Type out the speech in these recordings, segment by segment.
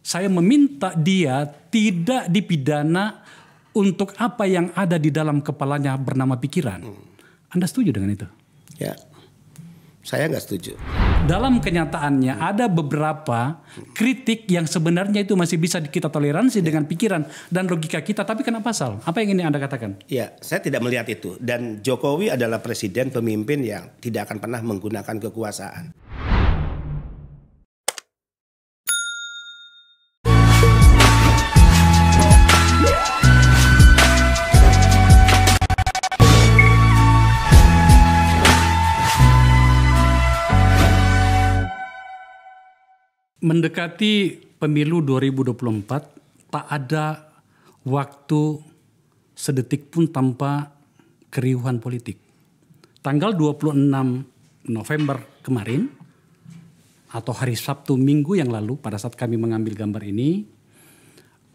saya meminta dia tidak dipidana untuk apa yang ada di dalam kepalanya bernama pikiran. Anda setuju dengan itu? Ya, saya nggak setuju. Dalam kenyataannya ada beberapa kritik yang sebenarnya itu masih bisa kita toleransi dengan pikiran dan logika kita, tapi kena pasal. Apa yang ini Anda katakan? Ya, saya tidak melihat itu. Dan Jokowi adalah presiden pemimpin yang tidak akan pernah menggunakan kekuasaan. Mendekati pemilu 2024, tak ada waktu sedetik pun tanpa keriuhan politik. Tanggal 26 November kemarin, atau hari Sabtu minggu yang lalu pada saat kami mengambil gambar ini,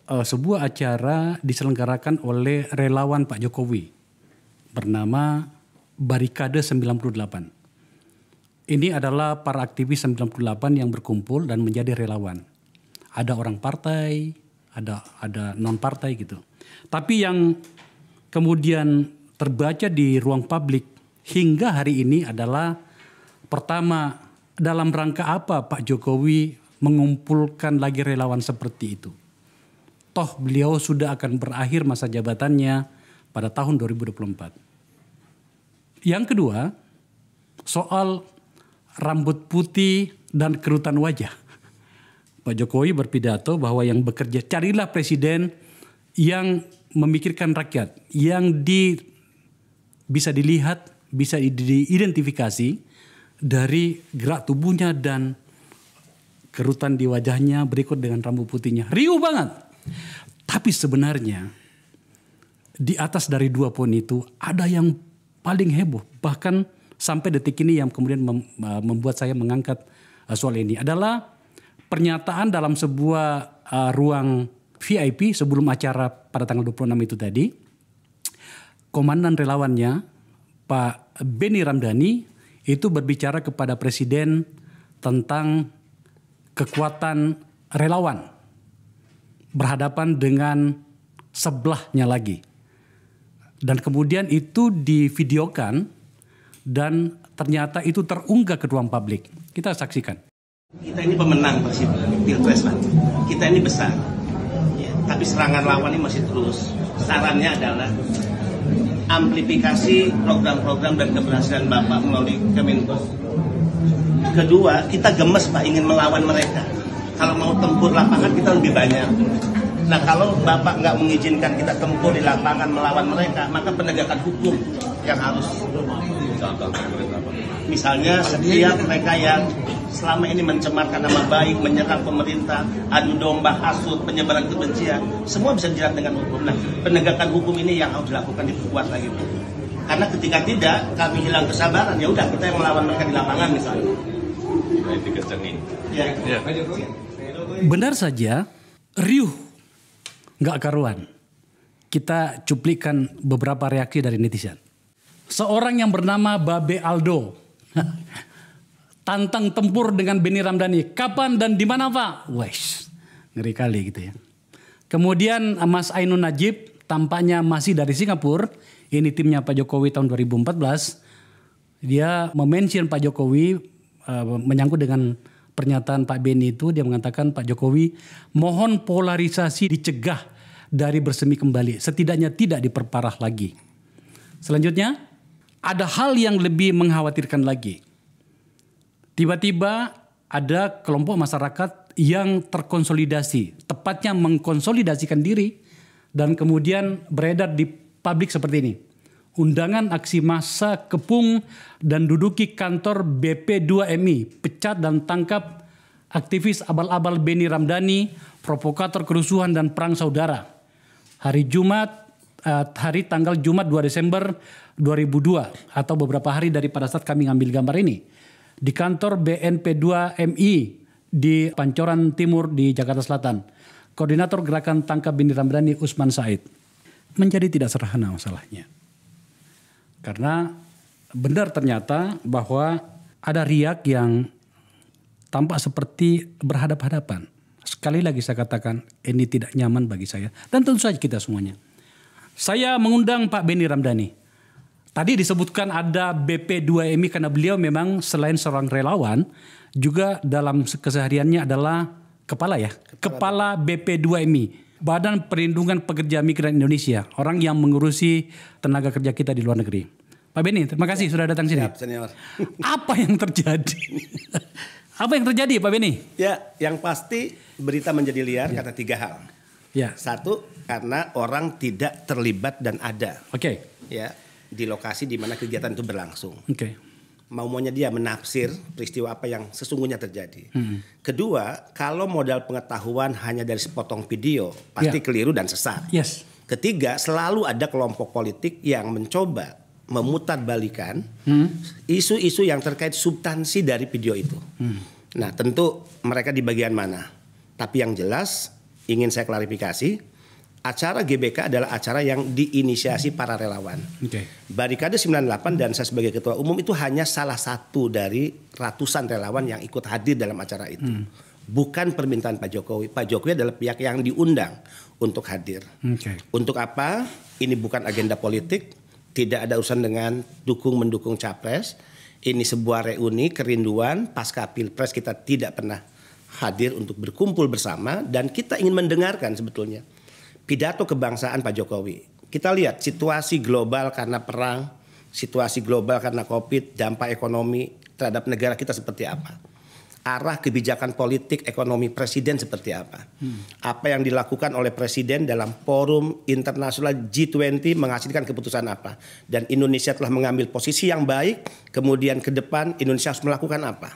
sebuah acara diselenggarakan oleh relawan Pak Jokowi bernama Barikade 98. Ini adalah para aktivis 98 yang berkumpul dan menjadi relawan. Ada orang partai, ada non partai gitu. Tapi yang kemudian terbaca di ruang publik hingga hari ini adalah pertama, dalam rangka apa Pak Jokowi mengumpulkan lagi relawan seperti itu. Toh beliau sudah akan berakhir masa jabatannya pada tahun 2024. Yang kedua, soal rambut putih dan kerutan wajah. Pak Jokowi berpidato bahwa yang bekerja, carilah presiden yang memikirkan rakyat, yang bisa dilihat, bisa diidentifikasi dari gerak tubuhnya dan kerutan di wajahnya berikut dengan rambut putihnya. Riuh banget. Tapi sebenarnya di atas dari dua poin itu ada yang paling heboh, bahkan sampai detik ini yang kemudian membuat saya mengangkat soal ini adalah pernyataan dalam sebuah ruang VIP sebelum acara pada tanggal 26 itu tadi. Komandan relawannya Pak Benny Ramdhani itu berbicara kepada Presiden tentang kekuatan relawan berhadapan dengan sebelahnya lagi. Dan kemudian itu divideokan dan ternyata itu terunggah ke ruang publik. Kita saksikan. Kita ini pemenang Pilpres, Pak. Kita ini besar. Ya, tapi serangan lawan ini masih terus. Sarannya adalah amplifikasi program-program dan keberhasilan Bapak melalui Kemenko. Kedua, kita gemes, Pak, ingin melawan mereka. Kalau mau tempur lapangan kita lebih banyak. Nah, kalau Bapak nggak mengizinkan kita tempur di lapangan melawan mereka, maka penegakan hukum yang harus. Misalnya setiap mereka yang selama ini mencemarkan nama baik, menyerang pemerintah, adu domba, hasut, penyebaran kebencian, semua bisa dijerat dengan hukum. Nah, penegakan hukum ini yang harus dilakukan, diperkuat lagi. Karena ketika tidak, kami hilang kesabaran, ya udah kita yang melawan mereka di lapangan misalnya. Ya. Benar saja, riuh, nggak karuan. Kita cuplikan beberapa reaksi dari netizen. Seorang yang bernama Babe Aldo tantang tempur dengan Benny Ramdhani. Kapan dan di mana, Pak? Wes, ngeri kali gitu ya. Kemudian Mas Ainun Najib tampaknya masih dari Singapura. Ini timnya Pak Jokowi tahun 2014. Dia memention Pak Jokowi menyangkut dengan pernyataan Pak Benny itu. Dia mengatakan Pak Jokowi mohon polarisasi dicegah dari bersemi kembali. Setidaknya tidak diperparah lagi. Selanjutnya ada hal yang lebih mengkhawatirkan lagi. Tiba-tiba ada kelompok masyarakat yang terkonsolidasi, tepatnya mengkonsolidasikan diri dan kemudian beredar di publik seperti ini. Undangan aksi massa kepung dan duduki kantor BP2MI, pecat dan tangkap aktivis abal-abal Benny Ramdhani, provokator kerusuhan dan perang saudara. Hari tanggal Jumat 2 Desember 2002 atau beberapa hari dari pada saat kami ngambil gambar ini di kantor BNP2MI di Pancoran Timur di Jakarta Selatan. Koordinator gerakan tangkap Benny Ramdhani Usman Said. Menjadi tidak sederhana masalahnya. Karena benar ternyata bahwa ada riak yang tampak seperti berhadap-hadapan Sekali lagi saya katakan ini tidak nyaman bagi saya dan tentu saja kita semuanya. Saya mengundang Pak Benny Ramdhani. Tadi disebutkan ada BP2MI karena beliau memang selain seorang relawan juga dalam kesehariannya adalah kepala BP2MI, Badan Perlindungan Pekerja Migran Indonesia, orang yang mengurusi tenaga kerja kita di luar negeri. Pak Benny, terima kasih sudah datang sini. Siap, senior. Apa yang terjadi? Apa yang terjadi, Pak Benny? Ya, yang pasti berita menjadi liar karena 3 hal. Ya. 1, karena orang tidak terlibat dan ada. Oke. Ya, di lokasi di mana kegiatan itu berlangsung. Oke. Maunya dia menafsir peristiwa apa yang sesungguhnya terjadi. Kedua, kalau modal pengetahuan hanya dari sepotong video, pasti keliru dan sesat. Yes. Ketiga, selalu ada kelompok politik yang mencoba memutarbalikan isu-isu yang terkait substansi dari video itu. Nah, tentu mereka di bagian mana? Tapi yang jelas ingin saya klarifikasi, acara GBK adalah acara yang diinisiasi para relawan. Barikade 98 dan saya sebagai ketua umum itu hanya salah satu dari ratusan relawan yang ikut hadir dalam acara itu. Bukan permintaan Pak Jokowi. Pak Jokowi adalah pihak yang diundang untuk hadir. Untuk apa? Ini bukan agenda politik. Tidak ada urusan dengan dukung-mendukung capres. Ini sebuah reuni kerinduan pasca pilpres, kita tidak pernah hadir untuk berkumpul bersama. Dan kita ingin mendengarkan sebetulnya pidato kebangsaan Pak Jokowi. Kita lihat situasi global karena perang, situasi global karena COVID, dampak ekonomi terhadap negara kita seperti apa. Arah kebijakan politik ekonomi presiden seperti apa. Apa yang dilakukan oleh presiden dalam forum internasional G20 menghasilkan keputusan apa. Dan Indonesia telah mengambil posisi yang baik, kemudian ke depan Indonesia harus melakukan apa.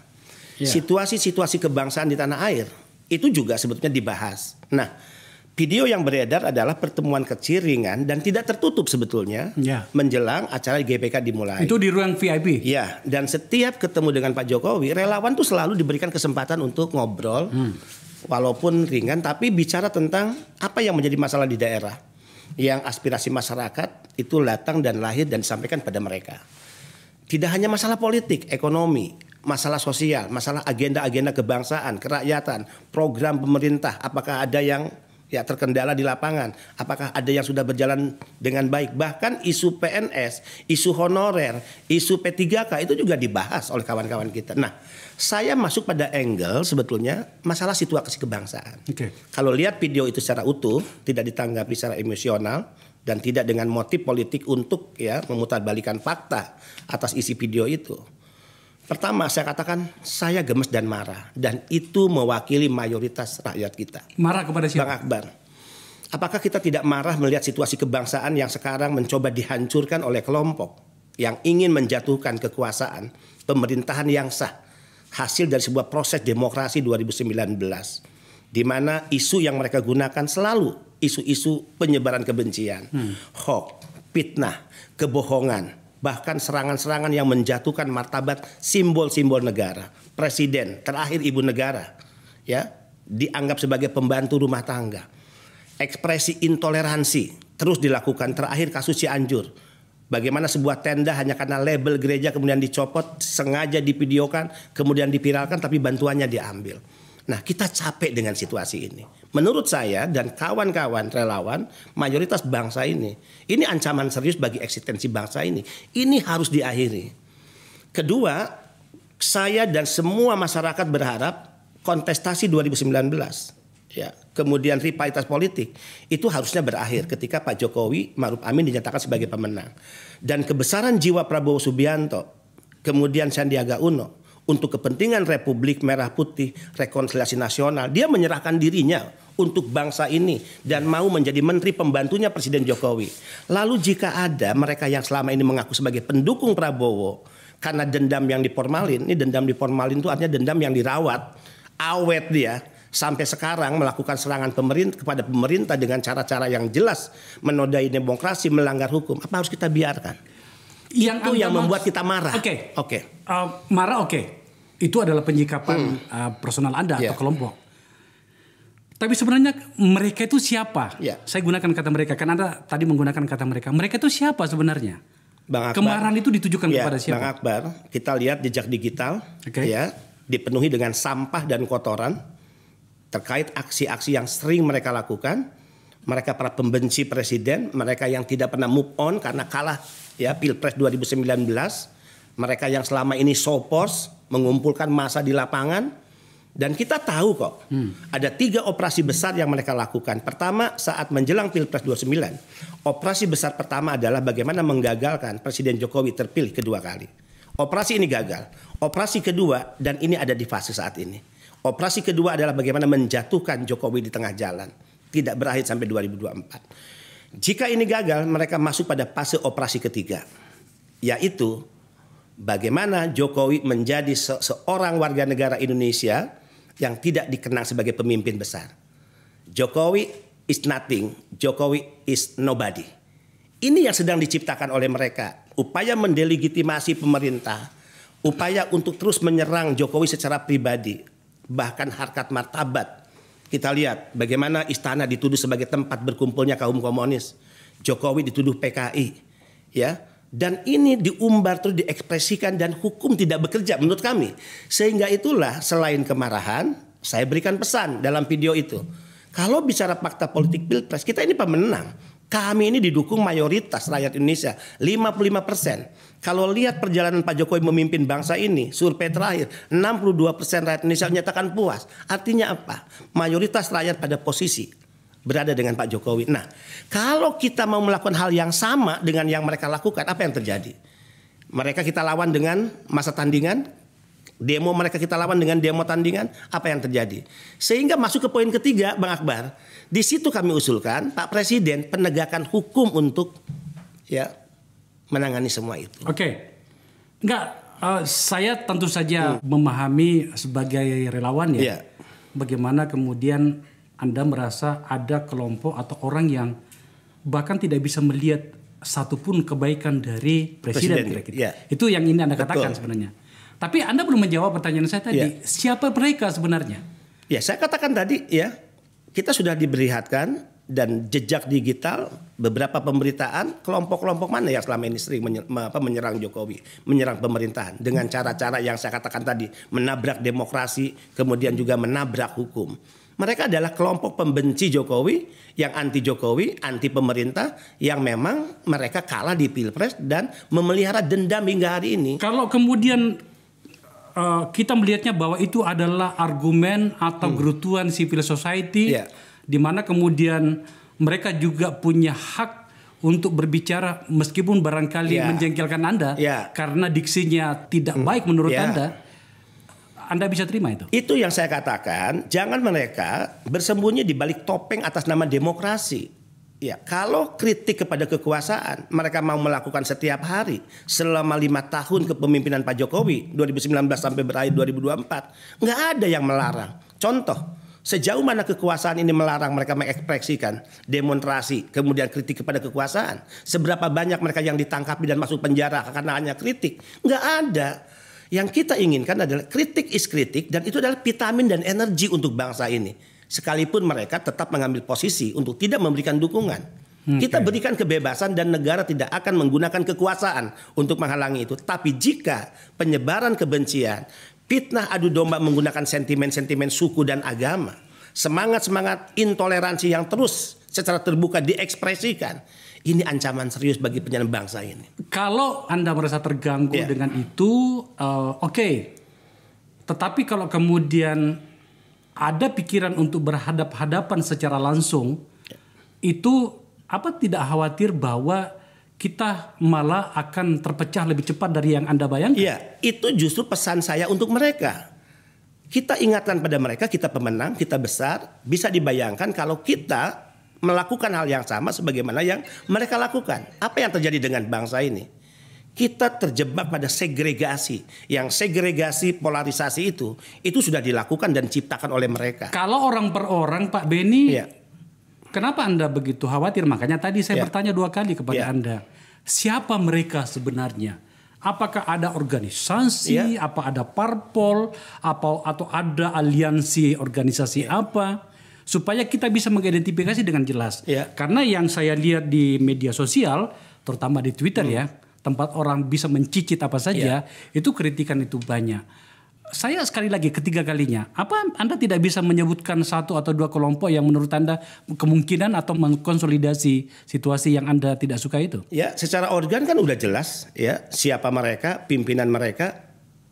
Situasi-situasi kebangsaan di tanah air itu juga sebetulnya dibahas. Nah, video yang beredar adalah pertemuan kecil ringan dan tidak tertutup sebetulnya menjelang acara GBK dimulai. Itu di ruang VIP? Ya, dan setiap ketemu dengan Pak Jokowi, relawan tuh selalu diberikan kesempatan untuk ngobrol, walaupun ringan, tapi bicara tentang apa yang menjadi masalah di daerah. Yang aspirasi masyarakat itu datang dan lahir dan disampaikan pada mereka. Tidak hanya masalah politik, ekonomi, masalah sosial, masalah agenda-agenda kebangsaan, kerakyatan, program pemerintah, apakah ada yang terkendala di lapangan, apakah ada yang sudah berjalan dengan baik, bahkan isu PNS, isu honorer, isu P3K itu juga dibahas oleh kawan-kawan kita. Nah, saya masuk pada angle sebetulnya masalah situasi kebangsaan. Kalau lihat video itu secara utuh, tidak ditanggapi secara emosional dan tidak dengan motif politik untuk memutarbalikan fakta atas isi video itu. Pertama, saya katakan saya gemes dan marah. Dan itu mewakili mayoritas rakyat kita. Marah kepada siapa? Bang Akbar, apakah kita tidak marah melihat situasi kebangsaan yang sekarang mencoba dihancurkan oleh kelompok yang ingin menjatuhkan kekuasaan pemerintahan yang sah, hasil dari sebuah proses demokrasi 2019, di mana isu yang mereka gunakan selalu isu-isu penyebaran kebencian, hoax, fitnah, kebohongan, bahkan serangan-serangan yang menjatuhkan martabat simbol-simbol negara. Presiden, terakhir ibu negara, dianggap sebagai pembantu rumah tangga. Ekspresi intoleransi terus dilakukan, terakhir kasus Cianjur. Bagaimana sebuah tenda hanya karena label gereja kemudian dicopot, sengaja divideokan, kemudian dipiralkan, tapi bantuannya diambil. Nah, kita capek dengan situasi ini. Menurut saya dan kawan-kawan relawan, mayoritas bangsa ini ancaman serius bagi eksistensi bangsa ini. Ini harus diakhiri. Kedua, saya dan semua masyarakat berharap kontestasi 2019, kemudian rivalitas politik itu harusnya berakhir ketika Pak Jokowi Ma'ruf Amin dinyatakan sebagai pemenang. Dan kebesaran jiwa Prabowo Subianto, kemudian Sandiaga Uno, untuk kepentingan Republik Merah Putih, rekonsiliasi nasional, dia menyerahkan dirinya untuk bangsa ini dan mau menjadi menteri pembantunya Presiden Jokowi. Lalu jika ada mereka yang selama ini mengaku sebagai pendukung Prabowo karena dendam yang diformalin, ini dendam diformalin itu artinya dendam yang dirawat, awet dia sampai sekarang melakukan serangan kepada pemerintah dengan cara-cara yang jelas menodai demokrasi, melanggar hukum, apa harus kita biarkan? Itu yang membuat kita marah. Marah itu adalah penyikapan personal Anda atau kelompok. Tapi sebenarnya mereka itu siapa? Saya gunakan kata mereka, kan Anda tadi menggunakan kata mereka. Mereka itu siapa sebenarnya? Bang Akbar, kemarahan itu ditujukan kepada siapa? Bang Akbar, kita lihat jejak digital dipenuhi dengan sampah dan kotoran, terkait aksi-aksi yang sering mereka lakukan. Mereka para pembenci presiden, mereka yang tidak pernah move on karena kalah ya Pilpres 2019, mereka yang selama ini sopos mengumpulkan massa di lapangan, dan kita tahu kok ada 3 operasi besar yang mereka lakukan. Pertama, saat menjelang Pilpres 29, operasi besar pertama adalah bagaimana menggagalkan Presiden Jokowi terpilih kedua kali. Operasi ini gagal. Operasi kedua, dan ini ada di fase saat ini. Operasi kedua adalah bagaimana menjatuhkan Jokowi di tengah jalan. Tidak berakhir sampai 2024. Jika ini gagal, mereka masuk pada fase operasi ketiga, yaitu bagaimana Jokowi menjadi seorang warga negara Indonesia yang tidak dikenal sebagai pemimpin besar. Jokowi is nothing, Jokowi is nobody. Ini yang sedang diciptakan oleh mereka. Upaya mendelegitimasi pemerintah, upaya untuk terus menyerang Jokowi secara pribadi, bahkan harkat martabat. Kita lihat bagaimana istana dituduh sebagai tempat berkumpulnya kaum komunis. Jokowi dituduh PKI, ya. Dan ini diumbar terus diekspresikan dan hukum tidak bekerja menurut kami. Sehingga itulah selain kemarahan, saya berikan pesan dalam video itu. Kalau bicara fakta politik Pilpres, kita ini pemenang. Kami ini didukung mayoritas rakyat Indonesia, 55%. Kalau lihat perjalanan Pak Jokowi memimpin bangsa ini, survei terakhir 62% rakyat Indonesia menyatakan puas. Artinya apa? Mayoritas rakyat pada posisi berada dengan Pak Jokowi. Nah, kalau kita mau melakukan hal yang sama dengan yang mereka lakukan, apa yang terjadi? Mereka kita lawan dengan masa tandingan, demo mereka kita lawan dengan demo tandingan, apa yang terjadi? Sehingga masuk ke poin ketiga, Bang Akbar. Di situ kami usulkan Pak Presiden penegakan hukum untuk ya menangani semua itu. Oke. Saya tentu saja memahami sebagai relawan ya. Bagaimana kemudian Anda merasa ada kelompok atau orang yang bahkan tidak bisa melihat satupun kebaikan dari Presiden. Itu yang ini Anda katakan sebenarnya. Tapi Anda belum menjawab pertanyaan saya tadi. Siapa mereka sebenarnya? Ya, saya katakan tadi ya. Kita sudah diperlihatkan dan jejak digital beberapa pemberitaan kelompok-kelompok mana yang selama ini sering menyerang Jokowi, menyerang pemerintahan dengan cara-cara yang saya katakan tadi, menabrak demokrasi, kemudian juga menabrak hukum. Mereka adalah kelompok pembenci Jokowi, yang anti Jokowi, anti pemerintah, yang memang mereka kalah di Pilpres dan memelihara dendam hingga hari ini. Kalau kemudian kita melihatnya bahwa itu adalah argumen atau gerutuan civil society, di mana kemudian mereka juga punya hak untuk berbicara meskipun barangkali menjengkelkan Anda karena diksinya tidak baik menurut Anda bisa terima itu? Itu yang saya katakan, jangan mereka bersembunyi di balik topeng atas nama demokrasi. Ya, kalau kritik kepada kekuasaan mereka mau melakukan setiap hari selama 5 tahun kepemimpinan Pak Jokowi 2019 sampai berakhir 2024, nggak ada yang melarang. Contoh, sejauh mana kekuasaan ini melarang mereka mengekspresikan demonstrasi, kemudian kritik kepada kekuasaan? Seberapa banyak mereka yang ditangkapi dan masuk penjara karena hanya kritik? Nggak ada. Yang kita inginkan adalah kritik is kritik, dan itu adalah vitamin dan energi untuk bangsa ini. Sekalipun mereka tetap mengambil posisi untuk tidak memberikan dukungan. Kita berikan kebebasan dan negara tidak akan menggunakan kekuasaan untuk menghalangi itu. Tapi jika penyebaran kebencian, fitnah adu domba menggunakan sentimen-sentimen suku dan agama, semangat-semangat intoleransi yang terus secara terbuka diekspresikan, ini ancaman serius bagi penyelenggaraan bangsa ini. Kalau Anda merasa terganggu dengan itu, oke. Tetapi kalau kemudian ada pikiran untuk berhadap-hadapan secara langsung, itu apa tidak khawatir bahwa kita malah akan terpecah lebih cepat dari yang Anda bayangkan? Iya, itu justru pesan saya untuk mereka. Kita ingatkan pada mereka, kita pemenang, kita besar. Bisa dibayangkan kalau kita melakukan hal yang sama sebagaimana yang mereka lakukan. Apa yang terjadi dengan bangsa ini? Kita terjebak pada segregasi. Yang segregasi, polarisasi itu sudah dilakukan dan diciptakan oleh mereka. Kalau orang per orang, Pak Beni, kenapa Anda begitu khawatir? Makanya tadi saya bertanya 2 kali kepada Anda. Siapa mereka sebenarnya? Apakah ada organisasi, apa ada parpol, atau ada aliansi organisasi apa? Supaya kita bisa mengidentifikasi dengan jelas. Karena yang saya lihat di media sosial, terutama di Twitter tempat orang bisa mencicit apa saja, itu kritikan itu banyak. saya sekali lagi ketiga kalinya, apa Anda tidak bisa menyebutkan satu atau dua kelompok yang menurut Anda kemungkinan atau mengkonsolidasi situasi yang Anda tidak suka itu? Ya, secara organ kan udah jelas ya siapa mereka, pimpinan mereka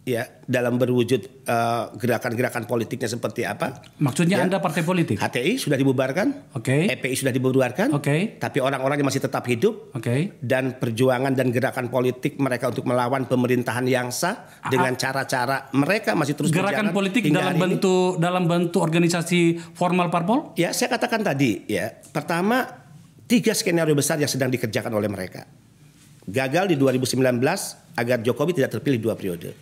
ya dalam berwujud gerakan-gerakan politiknya seperti apa. Maksudnya Ya. Anda partai politik? HTI sudah dibubarkan, Oke. EPI sudah dibubarkan, Oke. tapi orang-orangnya masih tetap hidup. Oke. Dan perjuangan dan gerakan politik mereka untuk melawan pemerintahan yang sah dengan cara-cara mereka masih terus Gerakan berjalan politik hingga dalam hari ini. bentuk organisasi formal parpol? Ya, saya katakan tadi ya. Pertama, 3 skenario besar yang sedang dikerjakan oleh mereka. Gagal di 2019 agar Jokowi tidak terpilih 2 periode.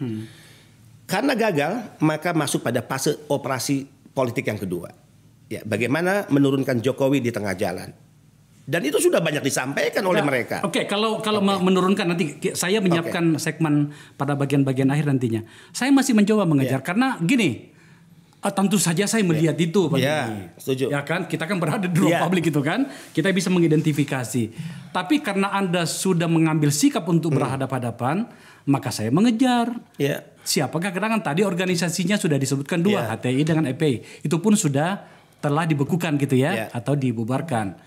Karena gagal, maka masuk pada fase operasi politik yang kedua. Ya, bagaimana menurunkan Jokowi di tengah jalan. Dan itu sudah banyak disampaikan oleh mereka. Oke, kalau menurunkan nanti saya menyiapkan segmen pada bagian-bagian akhir nantinya. Saya masih mencoba mengejar karena gini, tentu saja saya melihat itu Pak Beni. Setuju. Ya kan, kita kan berada di ruang publik itu kan, kita bisa mengidentifikasi. Tapi karena Anda sudah mengambil sikap untuk berhadapan-hadapan, maka saya mengejar. Ya. Siapakah gerangan tadi organisasinya sudah disebutkan 2, HTI dengan EPI. Itu pun sudah telah dibekukan gitu ya, atau dibubarkan.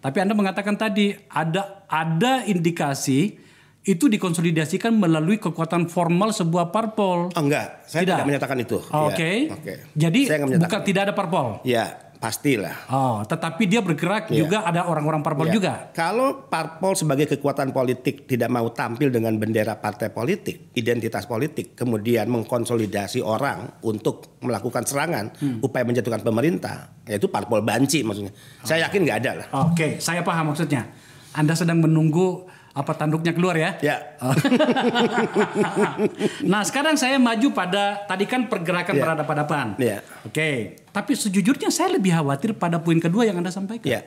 Tapi Anda mengatakan tadi ada indikasi itu dikonsolidasikan melalui kekuatan formal sebuah parpol. Oh, enggak, saya tidak menyatakan itu. Oke. Ya, oke. Jadi Saya nggak menyatakan bukan tidak ada parpol. Ya, pastilah. Oh, tetapi dia bergerak juga ada orang-orang parpol Ya. juga. Kalau parpol sebagai kekuatan politik tidak mau tampil dengan bendera partai politik, identitas politik, kemudian mengkonsolidasi orang untuk melakukan serangan, upaya menjatuhkan pemerintah, yaitu parpol banci maksudnya. Saya yakin nggak ada lah. Oke, saya paham maksudnya. Anda sedang menunggu apa tanduknya keluar ya? Ya. Nah, sekarang saya maju pada tadi kan pergerakan berhadapan-hadapan. Ya. Oke, tapi sejujurnya saya lebih khawatir pada poin kedua yang Anda sampaikan. Ya.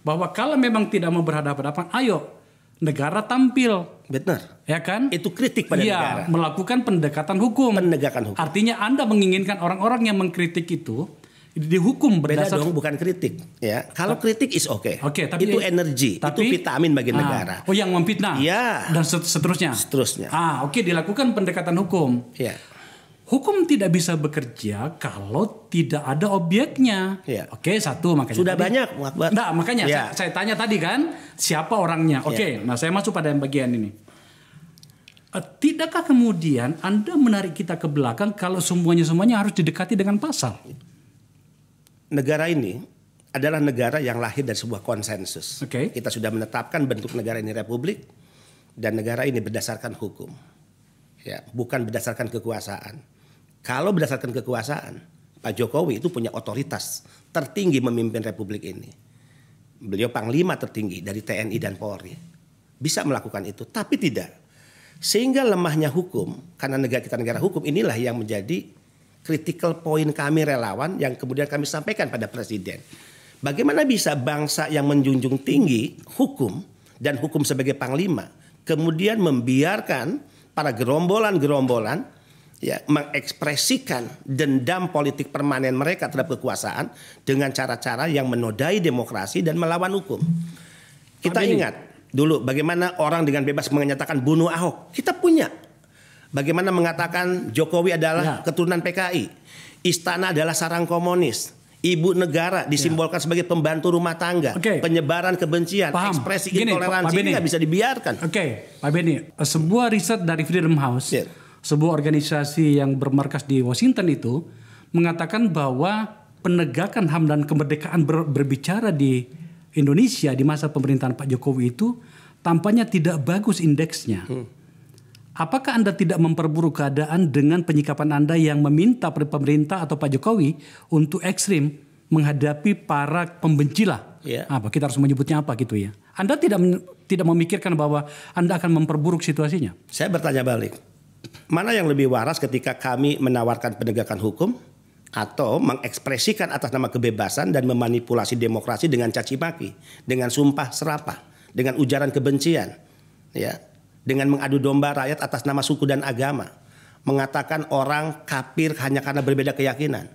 Bahwa kalau memang tidak mau berhadapan-hadapan, ayo negara tampil. Benar. Ya kan? Itu kritik pada negara. Melakukan pendekatan hukum. Penegakan hukum. Artinya Anda menginginkan orang-orang yang mengkritik itu dihukum Beda berdasar dong, bukan kritik. Ya, kalau kritik is okay. Oke, tapi itu energi, itu vitamin bagi negara. Oh, yang memfitnah. Ya. Dan seterusnya. Seterusnya. Oke, dilakukan pendekatan hukum. Ya. Hukum tidak bisa bekerja kalau tidak ada objeknya. Ya. Oke, satu makanya. Sudah tadi, banyak, Mu Akbar. Nah, makanya Ya. saya tanya tadi kan siapa orangnya. Oke, nah saya masuk pada yang bagian ini. Tidakkah kemudian Anda menarik kita ke belakang kalau semuanya harus didekati dengan pasal? Negara ini adalah negara yang lahir dari sebuah konsensus. Oke. Kita sudah menetapkan bentuk negara ini republik dan negara ini berdasarkan hukum. Ya, bukan berdasarkan kekuasaan. Kalau berdasarkan kekuasaan, Pak Jokowi itu punya otoritas tertinggi memimpin republik ini. Beliau panglima tertinggi dari TNI dan Polri. Bisa melakukan itu, tapi tidak. Sehingga lemahnya hukum, karena kita negara hukum, inilah yang menjadi critical point kami relawan yang kemudian kami sampaikan pada Presiden. Bagaimana bisa bangsa yang menjunjung tinggi hukum dan hukum sebagai panglima kemudian membiarkan para gerombolan-gerombolan ya mengekspresikan dendam politik permanen mereka terhadap kekuasaan dengan cara-cara yang menodai demokrasi dan melawan hukum. Kita ingat dulu bagaimana orang dengan bebas menyatakan bunuh Ahok. Kita punya. Bagaimana mengatakan Jokowi adalah keturunan PKI. Istana adalah sarang komunis. Ibu negara disimbolkan sebagai pembantu rumah tangga. Penyebaran kebencian, ekspresi intoleransi ini nggak bisa dibiarkan. Oke, Pak Beni, sebuah riset dari Freedom House, sebuah organisasi yang bermarkas di Washington itu mengatakan bahwa penegakan HAM dan kemerdekaan berbicara di Indonesia di masa pemerintahan Pak Jokowi itu tampaknya tidak bagus indeksnya. Apakah Anda tidak memperburuk keadaan dengan penyikapan Anda yang meminta pemerintah atau Pak Jokowi untuk ekstrim menghadapi para pembenci lah? Apa kita harus menyebutnya apa gitu ya? Anda tidak memikirkan bahwa Anda akan memperburuk situasinya? Saya bertanya balik. Mana yang lebih waras ketika kami menawarkan penegakan hukum atau mengekspresikan atas nama kebebasan dan memanipulasi demokrasi dengan caci maki, dengan sumpah serapah, dengan ujaran kebencian, ya? Dengan mengadu domba rakyat atas nama suku dan agama, mengatakan orang kafir hanya karena berbeda keyakinan.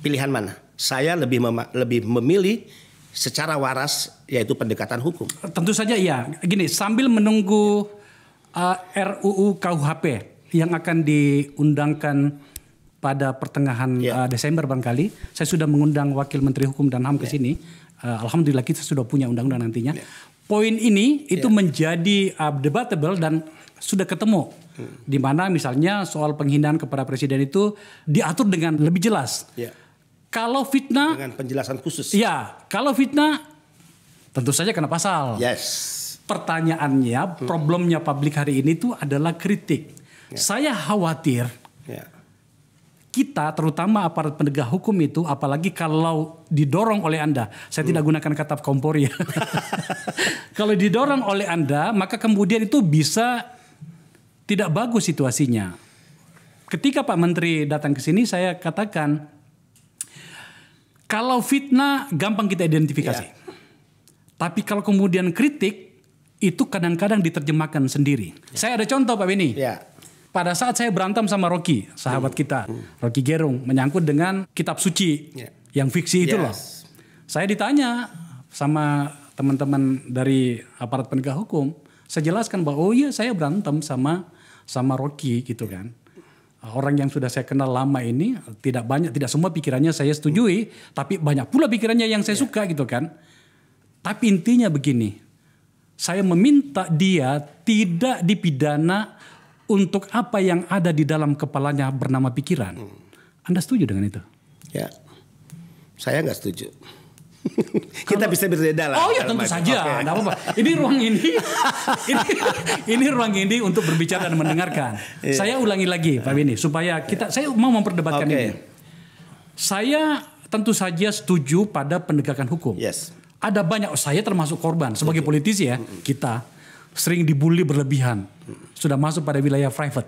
Pilihan mana? Saya lebih memilih secara waras yaitu pendekatan hukum. Tentu saja iya. Gini, sambil menunggu RUU KUHP yang akan diundangkan pada pertengahan Desember barangkali, saya sudah mengundang Wakil Menteri Hukum dan HAM ke sini. Alhamdulillah kita sudah punya undang-undang nantinya. Poin ini itu menjadi debatable dan sudah ketemu. Di mana misalnya soal penghinaan kepada presiden itu diatur dengan lebih jelas. Kalau fitnah dengan penjelasan khusus. Ya, kalau fitnah tentu saja kena pasal. Pertanyaannya, problemnya publik hari ini itu adalah kritik. Saya khawatir kita terutama aparat penegak hukum itu, apalagi kalau didorong oleh Anda, saya tidak gunakan kata kompor ya. Kalau didorong oleh Anda, maka kemudian itu bisa tidak bagus situasinya. Ketika Pak Menteri datang ke sini, saya katakan, kalau fitnah gampang kita identifikasi. Tapi kalau kemudian kritik, itu kadang-kadang diterjemahkan sendiri. Saya ada contoh Pak Beni. Pada saat saya berantem sama Rocky, sahabat kita, Rocky Gerung, menyangkut dengan kitab suci yang fiksi itu loh. Saya ditanya sama teman-teman dari aparat penegak hukum, saya jelaskan bahwa oh iya saya berantem sama Rocky gitu kan. Orang yang sudah saya kenal lama ini tidak semua pikirannya saya setujui, tapi banyak pula pikirannya yang saya suka gitu kan. Tapi intinya begini, saya meminta dia tidak dipidana untuk apa yang ada di dalam kepalanya bernama pikiran. Anda setuju dengan itu? Ya, saya nggak setuju. Kita bisa berbeda lah. Oh ya tentu saja, nggak apa-apa. Ini ruang ini ruang ini untuk berbicara dan mendengarkan. Saya ulangi lagi Pak Beni, supaya saya mau memperdebatkan ini. Saya tentu saja setuju pada penegakan hukum. Ada banyak, saya termasuk korban sebagai politisi ya, kita sering dibully berlebihan, sudah masuk pada wilayah private,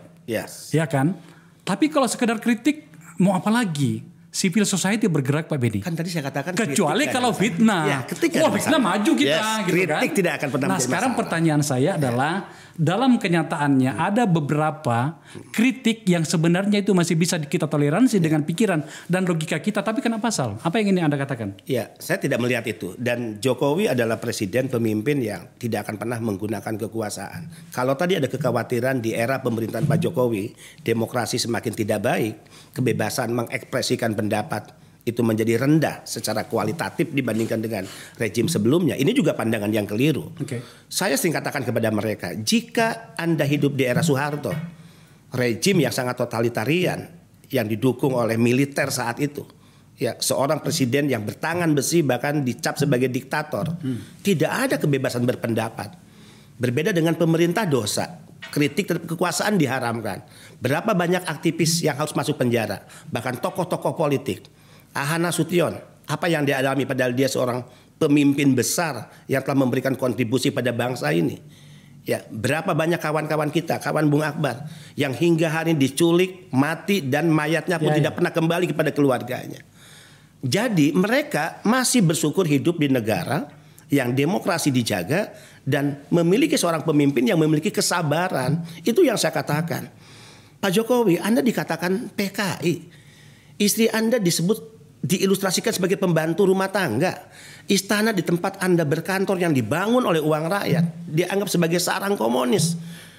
ya kan? Tapi kalau sekedar kritik, mau apa lagi? Civil society bergerak Pak Beni. Kan tadi saya katakan kecuali kalau fitnah. Fitnah maju kita gitu kan. Tidak akan pernah. Nah sekarang pertanyaan saya adalah dalam kenyataannya ada beberapa kritik yang sebenarnya itu masih bisa kita toleransi dengan pikiran dan logika kita, tapi kena pasal. Apa yang ini Anda katakan? Ya, saya tidak melihat itu. Dan Jokowi adalah presiden pemimpin yang tidak akan pernah menggunakan kekuasaan. Kalau tadi ada kekhawatiran di era pemerintahan Pak Jokowi, demokrasi semakin tidak baik, kebebasan mengekspresikan pendapat itu menjadi rendah secara kualitatif dibandingkan dengan rejim sebelumnya. Ini juga pandangan yang keliru. Saya sering katakan kepada mereka, jika Anda hidup di era Soeharto, rejim yang sangat totalitarian yang didukung oleh militer saat itu, ya seorang presiden yang bertangan besi bahkan dicap sebagai diktator, tidak ada kebebasan berpendapat. Berbeda dengan pemerintah dosa, kritik terhadap kekuasaan diharamkan. Berapa banyak aktivis yang harus masuk penjara, bahkan tokoh-tokoh politik. Ahana Sution, apa yang dia alami padahal dia seorang pemimpin besar yang telah memberikan kontribusi pada bangsa ini. Ya, berapa banyak kawan-kawan kita, kawan Bung Akbar yang hingga hari ini diculik, mati dan mayatnya pun tidak pernah kembali kepada keluarganya. Jadi mereka masih bersyukur hidup di negara yang demokrasi dijaga dan memiliki seorang pemimpin yang memiliki kesabaran. Itu yang saya katakan. Pak Jokowi, Anda dikatakan PKI. Istri Anda diilustrasikan sebagai pembantu rumah tangga. Istana di tempat Anda berkantor yang dibangun oleh uang rakyat dianggap sebagai sarang komunis.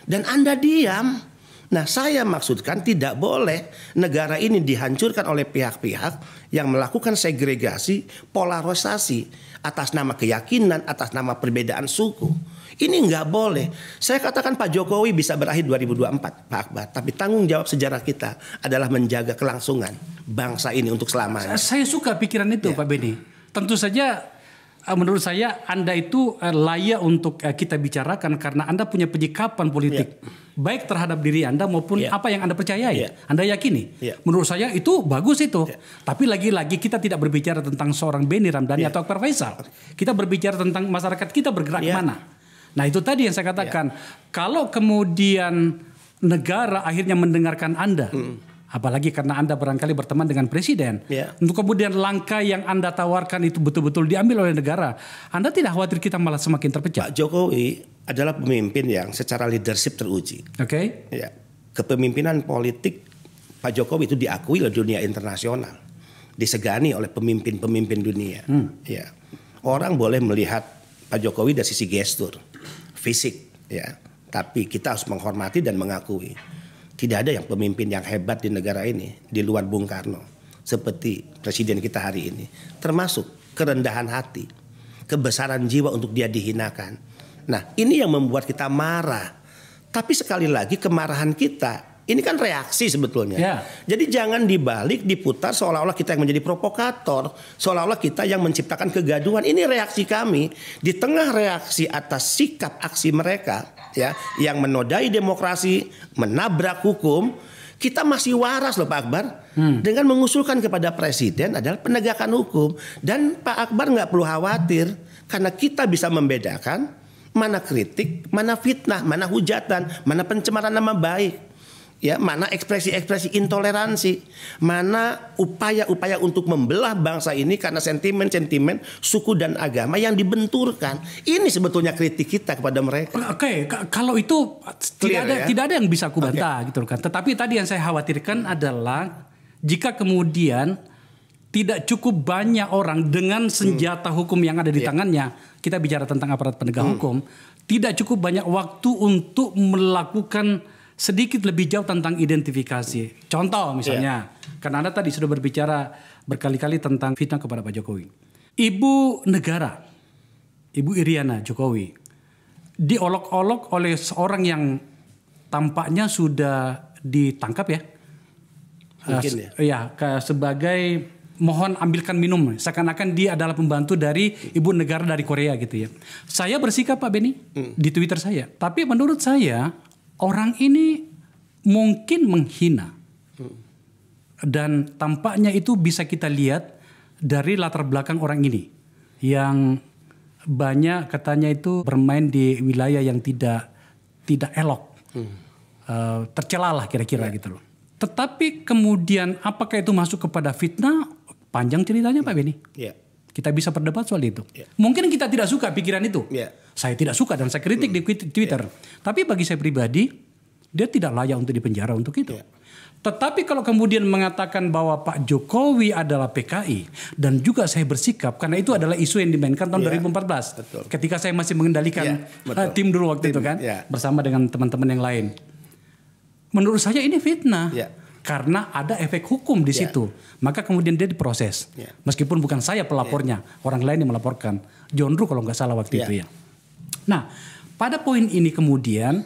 Dan Anda diam. Nah, saya maksudkan tidak boleh negara ini dihancurkan oleh pihak-pihak yang melakukan segregasi, polarisasi atas nama keyakinan, atas nama perbedaan suku. Ini nggak boleh. Saya katakan Pak Jokowi bisa berakhir 2024, Pak Akbar. Tapi tanggung jawab sejarah kita adalah menjaga kelangsungan bangsa ini untuk selamanya. Saya suka pikiran itu Pak Beni. Tentu saja menurut saya Anda itu layak untuk kita bicarakan karena Anda punya penyikapan politik. Baik terhadap diri Anda maupun apa yang Anda percayai. Anda yakini. Menurut saya itu bagus itu. Tapi lagi-lagi kita tidak berbicara tentang seorang Beni Ramdhani atau Akbar Faisal. Kita berbicara tentang masyarakat kita bergerak mana. Nah itu tadi yang saya katakan, kalau kemudian negara akhirnya mendengarkan Anda, apalagi karena Anda barangkali berteman dengan presiden, untuk kemudian langkah yang Anda tawarkan itu betul-betul diambil oleh negara, Anda tidak khawatir kita malah semakin terpecah? Pak Jokowi adalah pemimpin yang secara leadership teruji. Ya, kepemimpinan politik Pak Jokowi itu diakui oleh dunia internasional, disegani oleh pemimpin-pemimpin dunia. Ya, orang boleh melihat Pak Jokowi dari sisi gestur, fisik, ya. Tapi kita harus menghormati dan mengakui Tidak ada yang pemimpin yang hebat di negara ini di luar Bung Karno seperti presiden kita hari ini. Termasuk kerendahan hati, kebesaran jiwa untuk dia dihinakan. Nah, ini yang membuat kita marah. Tapi sekali lagi kemarahan kita ini kan reaksi sebetulnya. Ya. Jadi jangan dibalik, diputar seolah-olah kita yang menjadi provokator, seolah-olah kita yang menciptakan kegaduhan. Ini reaksi kami di tengah reaksi atas sikap aksi mereka, ya, yang menodai demokrasi, menabrak hukum. Kita masih waras loh Pak Akbar dengan mengusulkan kepada presiden adalah penegakan hukum. Dan Pak Akbar nggak perlu khawatir karena kita bisa membedakan mana kritik, mana fitnah, mana hujatan, mana pencemaran nama baik. Ya, mana ekspresi-ekspresi intoleransi, mana upaya-upaya untuk membelah bangsa ini karena sentimen-sentimen suku dan agama yang dibenturkan. Ini sebetulnya kritik kita kepada mereka. Oke, kalau itu Clear, tidak ada yang bisa aku bantah gitu kan. Tetapi tadi yang saya khawatirkan adalah jika kemudian tidak cukup banyak orang dengan senjata hukum yang ada di tangannya, kita bicara tentang aparat penegak hukum, tidak cukup banyak waktu untuk melakukan sedikit lebih jauh tentang identifikasi. Contoh misalnya, karena Anda tadi sudah berbicara berkali-kali tentang fitnah kepada Pak Jokowi. Ibu negara, Ibu Iriana Jokowi, diolok-olok oleh seorang yang tampaknya sudah ditangkap ya. Mungkin Sebagai mohon ambilkan minum. Seakan-akan dia adalah pembantu dari ibu negara dari Korea gitu ya. Saya bersikap Pak Beni di Twitter saya. Tapi menurut saya orang ini mungkin menghina. Dan tampaknya itu bisa kita lihat dari latar belakang orang ini. Yang banyak katanya itu bermain di wilayah yang tidak elok. Tercela lah kira-kira gitu loh. Tetapi kemudian apakah itu masuk kepada fitnah? Panjang ceritanya Pak Beni. Kita bisa berdebat soal itu. Mungkin kita tidak suka pikiran itu. Saya tidak suka dan saya kritik di Twitter. Tapi bagi saya pribadi, dia tidak layak untuk dipenjara untuk itu. Tetapi kalau kemudian mengatakan bahwa Pak Jokowi adalah PKI dan juga saya bersikap karena itu adalah isu yang dimainkan tahun 2014. Betul. Ketika saya masih mengendalikan tim dulu waktu itu kan, bersama dengan teman-teman yang lain. Menurut saya ini fitnah. Karena ada efek hukum di situ. Maka kemudian dia diproses. Meskipun bukan saya pelapornya. Orang lain yang melaporkan. John Ruh kalau nggak salah waktu itu ya. Nah, pada poin ini kemudian,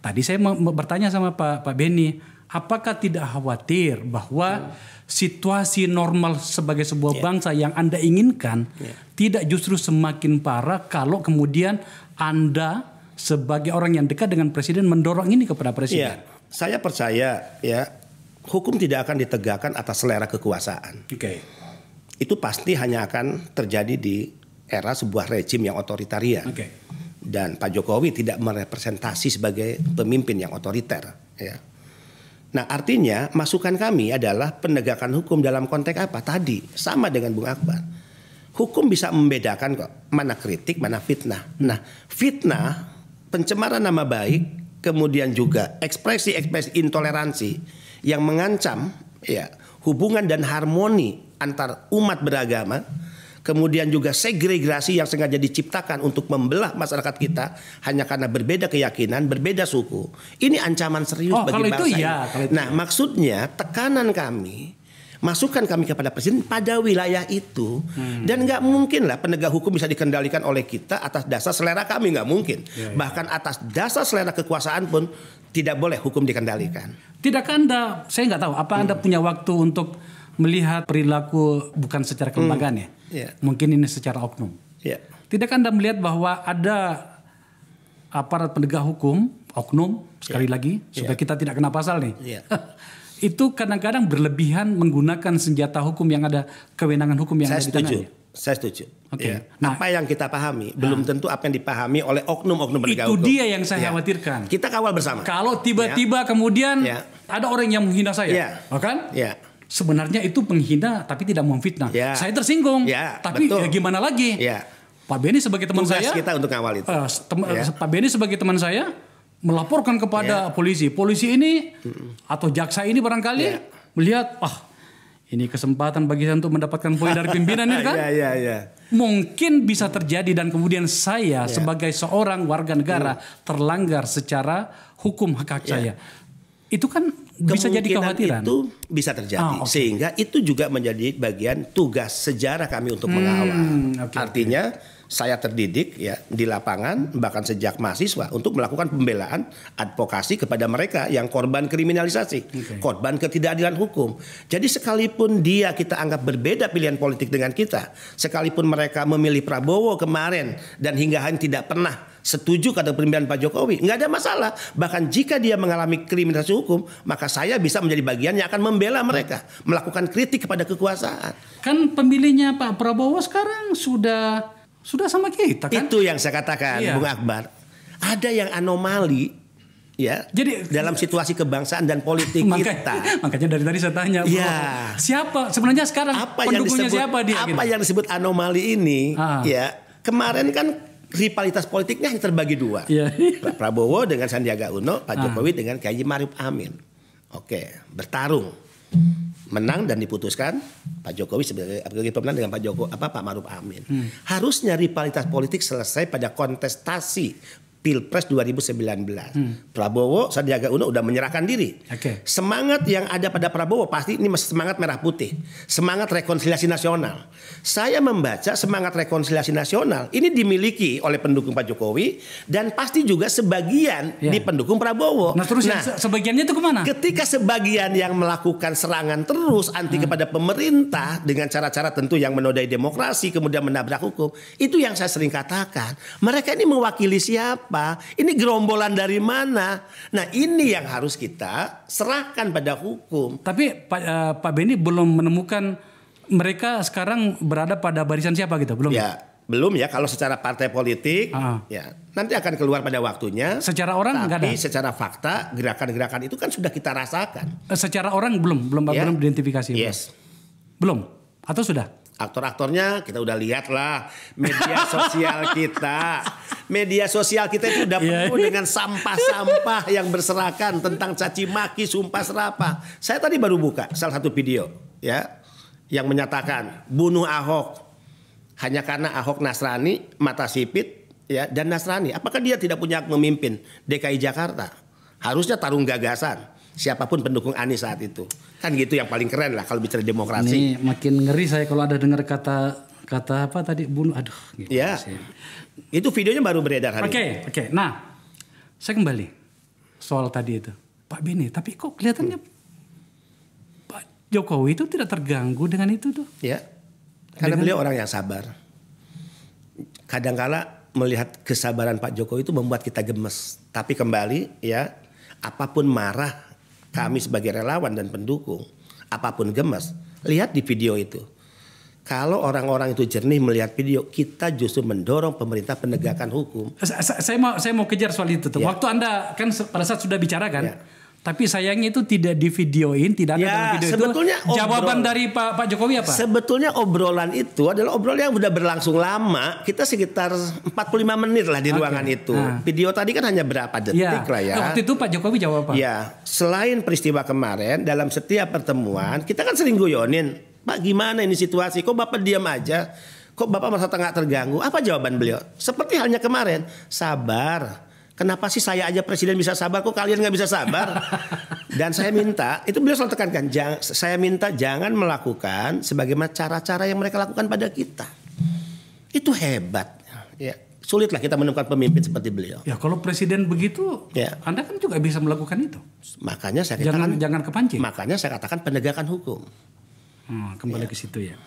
tadi saya mau bertanya sama Pak Beni, apakah tidak khawatir bahwa situasi normal sebagai sebuah bangsa yang Anda inginkan tidak justru semakin parah kalau kemudian Anda sebagai orang yang dekat dengan Presiden mendorong ini kepada Presiden? Saya percaya hukum tidak akan ditegakkan atas selera kekuasaan. Itu pasti hanya akan terjadi di era sebuah rejim yang otoritarian. Dan Pak Jokowi tidak merepresentasi sebagai pemimpin yang otoriter. Nah, artinya masukan kami adalah penegakan hukum dalam konteks apa? Tadi sama dengan Bung Akbar. Hukum bisa membedakan kok mana kritik, mana fitnah. Nah, fitnah, pencemaran nama baik, kemudian juga ekspresi-ekspresi intoleransi yang mengancam hubungan dan harmoni antar umat beragama, kemudian juga segregasi yang sengaja diciptakan untuk membelah masyarakat kita hanya karena berbeda keyakinan, berbeda suku. Ini ancaman serius bagi bangsa ini. Nah, maksudnya tekanan kami, masukan kami kepada Presiden pada wilayah itu, dan nggak mungkin lah penegak hukum bisa dikendalikan oleh kita atas dasar selera kami, nggak mungkin. Bahkan atas dasar selera kekuasaan pun tidak boleh hukum dikendalikan. Tidakkah Anda, saya nggak tahu, apa Anda punya waktu untuk melihat perilaku bukan secara kelembagaan ya? Mungkin ini secara oknum. Tidakkah Anda melihat bahwa ada aparat penegak hukum, oknum, sekali lagi, supaya kita tidak kena pasal nih. Itu kadang-kadang berlebihan menggunakan senjata hukum yang ada, kewenangan hukum yang ada di tangannya. Saya setuju. Nah, apa yang kita pahami belum tentu apa yang dipahami oleh oknum-oknum penegak hukum. Itu dia yang saya khawatirkan. Kita kawal bersama. Kalau tiba-tiba kemudian ada orang yang menghina saya, kan? Sebenarnya itu penghina tapi tidak memfitnah. Saya tersinggung. Tapi gimana lagi? Pak Beni sebagai teman saya, kita untuk ngawal itu. Pak Beni sebagai teman saya melaporkan kepada polisi. Polisi ini atau jaksa ini barangkali melihat, ini kesempatan bagi saya untuk mendapatkan poin dari pimpinan ini kan? Mungkin bisa terjadi dan kemudian saya sebagai seorang warga negara terlanggar secara hukum hak saya. Itu kan bisa jadi Kemungkinan kekhawatiran. itu bisa terjadi, sehingga itu juga menjadi bagian tugas sejarah kami untuk mengawal. Artinya saya terdidik ya di lapangan bahkan sejak mahasiswa untuk melakukan pembelaan advokasi kepada mereka yang korban kriminalisasi, korban ketidakadilan hukum. Jadi sekalipun kita anggap berbeda pilihan politik dengan kita, sekalipun mereka memilih Prabowo kemarin dan hingga hari tidak pernah setuju kata pemilihan Pak Jokowi, nggak ada masalah. Bahkan jika dia mengalami kriminalisasi hukum, maka saya bisa menjadi bagian yang akan membela mereka, melakukan kritik kepada kekuasaan. Kan pemilihnya Pak Prabowo sekarang sudah sama kita kan? Itu yang saya katakan, Bung Akbar. Ada yang anomali ya. Jadi dalam situasi kebangsaan dan politik kita. Makanya dari tadi saya tanya, siapa sebenarnya sekarang pendukungnya siapa dia? Apa yang disebut anomali ini? Ya, kemarin kan rivalitas politiknya hanya terbagi dua. Pak Prabowo dengan Sandiaga Uno, Pak Jokowi dengan Kiai Ma'ruf Amin. Oke, bertarung. Menang dan diputuskan Pak Jokowi sebagai pemenang dengan Pak Ma'ruf Amin. Harusnya rivalitas politik selesai pada kontestasi Pilpres 2019. Prabowo, Sandiaga Uno udah menyerahkan diri. Semangat yang ada pada Prabowo pasti ini masih semangat merah putih, semangat rekonsiliasi nasional. Saya membaca semangat rekonsiliasi nasional ini dimiliki oleh pendukung Pak Jokowi dan pasti juga sebagian di pendukung Prabowo. Nah, terus sebagiannya itu kemana? Ketika sebagian yang melakukan serangan terus anti kepada pemerintah dengan cara-cara tentu yang menodai demokrasi kemudian menabrak hukum, itu yang saya sering katakan. Mereka ini mewakili siapa? Ini gerombolan dari mana? Nah, ini yang harus kita serahkan pada hukum. Tapi Pak Benny belum menemukan mereka sekarang berada pada barisan siapa gitu, belum? Ya, belum ya. Kalau secara partai politik, ya nanti akan keluar pada waktunya. Secara orang nggak ada. Tapi secara fakta, gerakan-gerakan itu kan sudah kita rasakan. Secara orang belum identifikasi. Yes. Belum atau sudah? Aktor-aktornya kita udah lihat lah, media sosial kita. Media sosial kita itu udah penuh dengan sampah-sampah yang berserakan tentang caci maki, sumpah serapah. Saya tadi baru buka salah satu video ya yang menyatakan bunuh Ahok hanya karena Ahok Nasrani, mata sipit ya dan Nasrani. Apakah dia tidak punya hak memimpin DKI Jakarta? Harusnya tarung gagasan. Siapapun pendukung Anies saat itu. Kan gitu yang paling keren lah kalau bicara demokrasi. Ini makin ngeri saya kalau ada dengar kata apa tadi bunuh, aduh. Gitu ya, itu videonya baru beredar hari ini. Oke. Nah, saya kembali soal tadi itu. Pak Benny, tapi kok kelihatannya Pak Jokowi itu tidak terganggu dengan itu tuh? Ya, karena beliau orang yang sabar. Kadangkala melihat kesabaran Pak Jokowi itu membuat kita gemes. Tapi kembali ya, apapun marah kami sebagai relawan dan pendukung, apapun gemes, lihat di video itu. Kalau orang-orang itu jernih melihat video, kita justru mendorong pemerintah penegakan hukum. Saya mau kejar soal itu tuh. Waktu Anda kan pada saat sudah bicara kan, tapi sayangnya itu tidak di videoin, tidak ada dalam video sebetulnya itu. Jawaban dari Pak Jokowi apa? Sebetulnya obrolan itu adalah obrolan yang sudah berlangsung lama. Kita sekitar 45 menit lah di ruangan itu. Video tadi kan hanya berapa detik lah ya. Waktu itu Pak Jokowi jawab apa? Ya, selain peristiwa kemarin, dalam setiap pertemuan kita kan sering guyonin, Pak gimana ini situasi? Kok Bapak diam aja? Kok Bapak merasa tengah terganggu? Apa jawaban beliau? Seperti halnya kemarin, sabar. Kenapa sih saya aja presiden bisa sabar, kok kalian nggak bisa sabar? Dan saya minta, itu beliau selalu tekankan, saya minta jangan melakukan sebagaimana cara-cara yang mereka lakukan pada kita. Itu hebat. Ya, sulitlah kita menemukan pemimpin seperti beliau. Ya kalau presiden begitu, Anda kan juga bisa melakukan itu. Makanya saya katakan, jangan kepancing. Makanya saya katakan penegakan hukum. Kembali ke situ ya.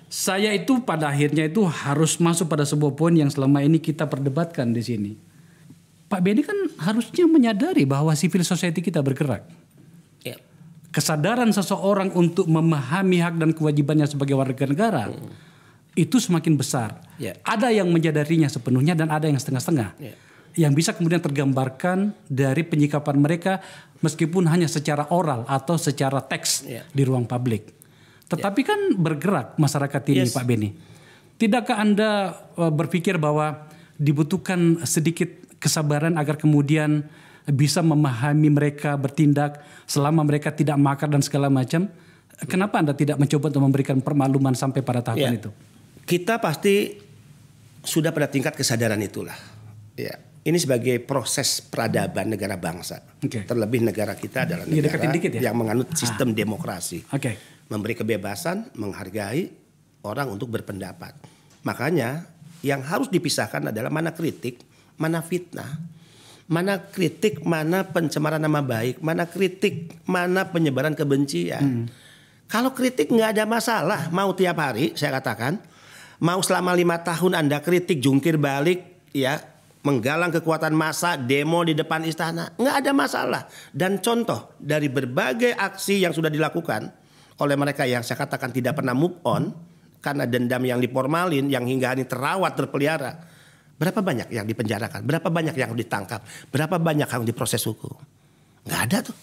Saya itu pada akhirnya itu harus masuk pada sebuah poin yang selama ini kita perdebatkan di sini. Pak Benny kan harusnya menyadari bahwa civil society kita bergerak. Kesadaran seseorang untuk memahami hak dan kewajibannya sebagai warga negara itu semakin besar. Ada yang menyadarinya sepenuhnya dan ada yang setengah-setengah. Yang bisa kemudian tergambarkan dari penyikapan mereka meskipun hanya secara oral atau secara teks di ruang publik. Tetapi kan bergerak masyarakat ini Pak Benny. Tidakkah Anda berpikir bahwa dibutuhkan sedikit kesabaran agar kemudian bisa memahami mereka bertindak selama mereka tidak makar dan segala macam? Kenapa Anda tidak mencoba untuk memberikan permakluman sampai pada tahapan itu? Kita pasti sudah pada tingkat kesadaran itulah. Ya, ini sebagai proses peradaban negara bangsa. Terlebih negara kita adalah negara yang menganut sistem demokrasi. Memberi kebebasan, menghargai orang untuk berpendapat. Makanya yang harus dipisahkan adalah mana kritik, mana fitnah. Mana kritik, mana pencemaran nama baik, mana kritik, mana penyebaran kebencian. Kalau kritik nggak ada masalah, mau tiap hari saya katakan, mau selama 5 tahun Anda kritik, jungkir balik, ya, menggalang kekuatan massa, demo di depan istana, nggak ada masalah. Dan contoh dari berbagai aksi yang sudah dilakukan oleh mereka yang saya katakan tidak pernah move on karena dendam yang diformalin, yang hingga hari terawat terpelihara. Berapa banyak yang dipenjarakan? Berapa banyak yang ditangkap? Berapa banyak yang diproses hukum? Nggak ada tuh.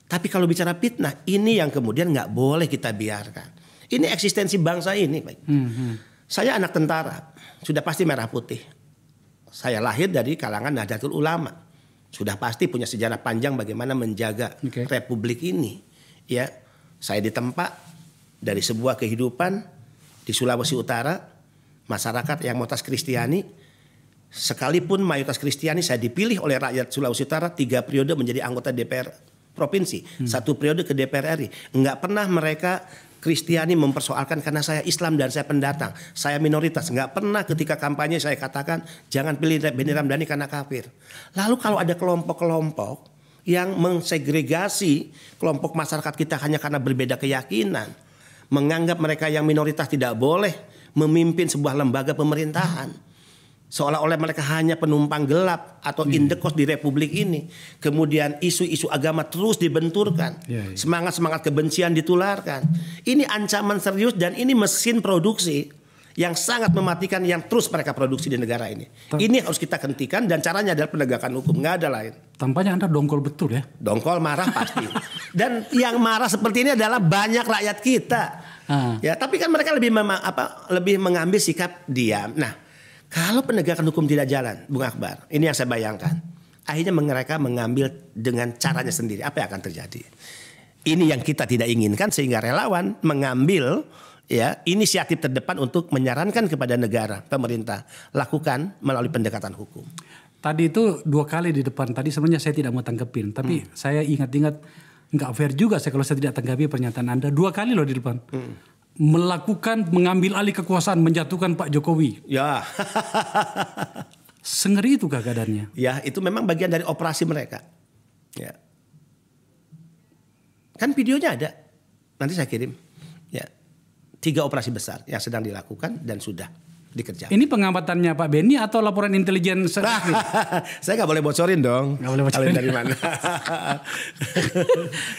Tapi kalau bicara fitnah, ini yang kemudian nggak boleh kita biarkan. Ini eksistensi bangsa ini. Saya anak tentara, sudah pasti merah putih. Saya lahir dari kalangan Nahdlatul Ulama. Sudah pasti punya sejarah panjang bagaimana menjaga republik ini. Ya, saya ditempa dari sebuah kehidupan di Sulawesi Utara, masyarakat yang mayoritas Kristiani. Sekalipun mayoritas Kristiani, saya dipilih oleh rakyat Sulawesi Utara 3 periode menjadi anggota DPR provinsi, 1 periode ke DPR RI. Enggak pernah mereka Kristiani mempersoalkan karena saya Islam dan saya pendatang, saya minoritas. Enggak pernah ketika kampanye saya katakan jangan pilih Benny Ramdhani karena kafir. Lalu kalau ada kelompok-kelompok yang mensegregasi kelompok masyarakat kita hanya karena berbeda keyakinan, menganggap mereka yang minoritas tidak boleh memimpin sebuah lembaga pemerintahan, seolah-olah mereka hanya penumpang gelap atau indekos di republik ini. Kemudian isu-isu agama terus dibenturkan. Semangat-semangat kebencian ditularkan. Ini ancaman serius dan ini mesin produksi yang sangat mematikan yang terus mereka produksi di negara ini. Ini harus kita hentikan dan caranya adalah penegakan hukum. Nggak ada lain. Tampaknya Anda dongkol betul ya? Dongkol, marah pasti. Dan yang marah seperti ini adalah banyak rakyat kita. Ya, tapi kan mereka lebih mengambil sikap diam. Nah, kalau penegakan hukum tidak jalan, Bung Akbar, ini yang saya bayangkan. Akhirnya mereka mengambil dengan caranya sendiri. Apa yang akan terjadi? Ini yang kita tidak inginkan sehingga relawan mengambil inisiatif terdepan untuk menyarankan kepada negara, pemerintah, lakukan melalui pendekatan hukum. Tadi itu 2 kali di depan. Tadi sebenarnya saya tidak mau tanggepin, tapi saya ingat-ingat nggak fair juga saya kalau saya tidak tanggapi pernyataan Anda 2 kali loh di depan. Mengambil alih kekuasaan, menjatuhkan Pak Jokowi. Ya. Sengeri itu keadaannya. Ya, itu memang bagian dari operasi mereka. Ya. Kan videonya ada. Nanti saya kirim. Ya. 3 operasi besar yang sedang dilakukan dan sudah dikerjakan. Ini pengamatannya Pak Benny atau laporan intelijen? Saya nggak boleh bocorin dong. Nggak boleh bocorin dari mana?